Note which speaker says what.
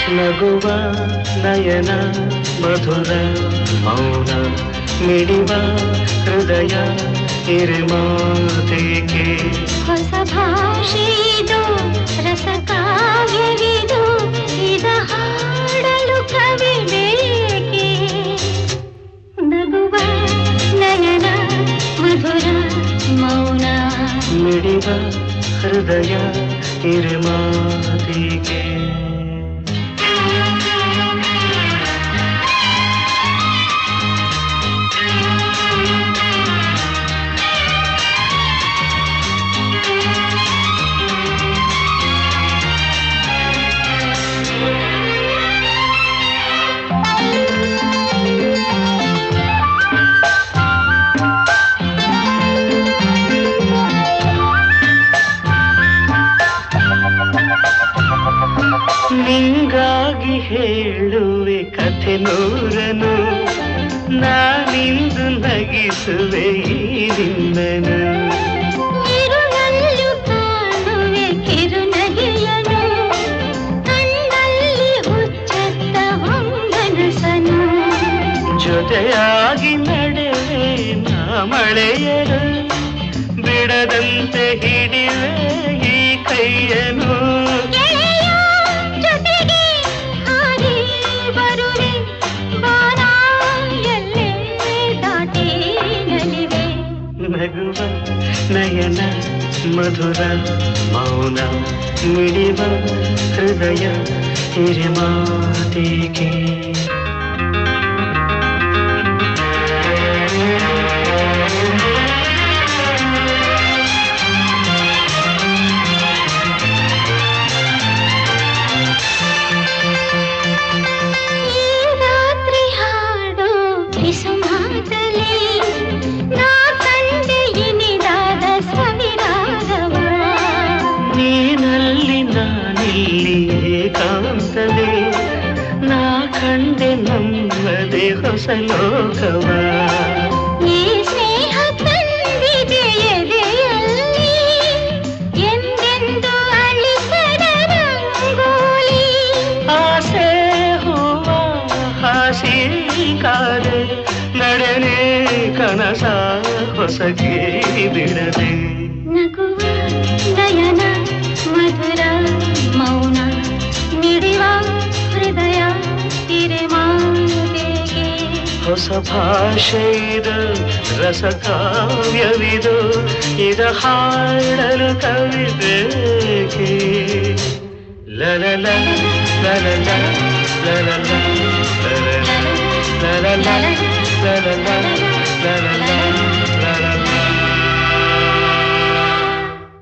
Speaker 1: ನಗುವ ನಯನ ಮಧುರ ಮೌನ ಮಿಡಿವ ಹೃದಯ ಹಿರಿಮಾತೆಗೆ
Speaker 2: ಹೊಸ ಭಾಷೆಯಿದು ರಸ ಕಾವ್ಯವಿದು ಇದ ಹಾಡಲು ಕವಿ ಬೇಕೆ ನಗುವ ನಯನ ಮಧುರ ಮೌನ
Speaker 1: ಮಿಡಿವ ಹೃದಯ ಹಿರಿಮಾತೆಗೆ ನಿಂಗಾಗಿ ಹೇಳುವೆ ಕಥೆ ನೂರನು ನಾನಿಂದು ನಗಿಸುವೆ ಈ ನಿನ್ನನು
Speaker 2: ಇರುಳಲ್ಲೂ ಕಾಣುವೆ ಕಿರುನಗೆಯನು ಕಣ್ಣಲ್ಲಿ ಹುಚ್ಚತ್ತ ಹೊಂಗನಸನು
Speaker 1: ಜೊತೆಯಾಗಿ ನಡೆವೆ ನಾ ಮಳೆಯನು ಬಿಡದಂತೆ ಹಿಡಿವೆ ಈ ಕೈಯನು ನಗುವ ನಯನ ಮಧುರ ಮೌನ ಮಿಡಿವ ಹೃದಯ ಹಿರಿಮಾತೆಗೆ ಏಕಾಂತವೇ ನಾ ಕಂಡೆ ನಮ್ಮದೇ ಹೊಸ ಲೋಕವ
Speaker 2: ಈ ಸ್ನೇಹ ತಂದಿದೆ ಎದೆಯಲ್ಲಿ ಎಂದೆಂದು ಅಳಿಸದ ರಂಗೋಲಿ
Speaker 1: ಆಸೆ ಹೂವ ಹಾಸಿ ಕಾದೆ ನಡೆನೆ ಕನಸ ಹೊಸಗೆ ಬಿಡದೆ
Speaker 2: ನಗುವ ನಯನ ಮಧುರ ಮೌನ ಮಿಡಿವ ಹೃದಯ ಹಿರಿಮಾತೆಗೆ
Speaker 1: ಹೊಸ ಭಾಷೆಯಿದು ರಸ ಕಾವ್ಯವಿದು ಇದ ಹಾಡಲು ಕವಿ ಬೇಕೆ ಲಲಲ ಲಲಲ ಲಲಲ ಲಲಲ ಲಲಲ ಲಲಲ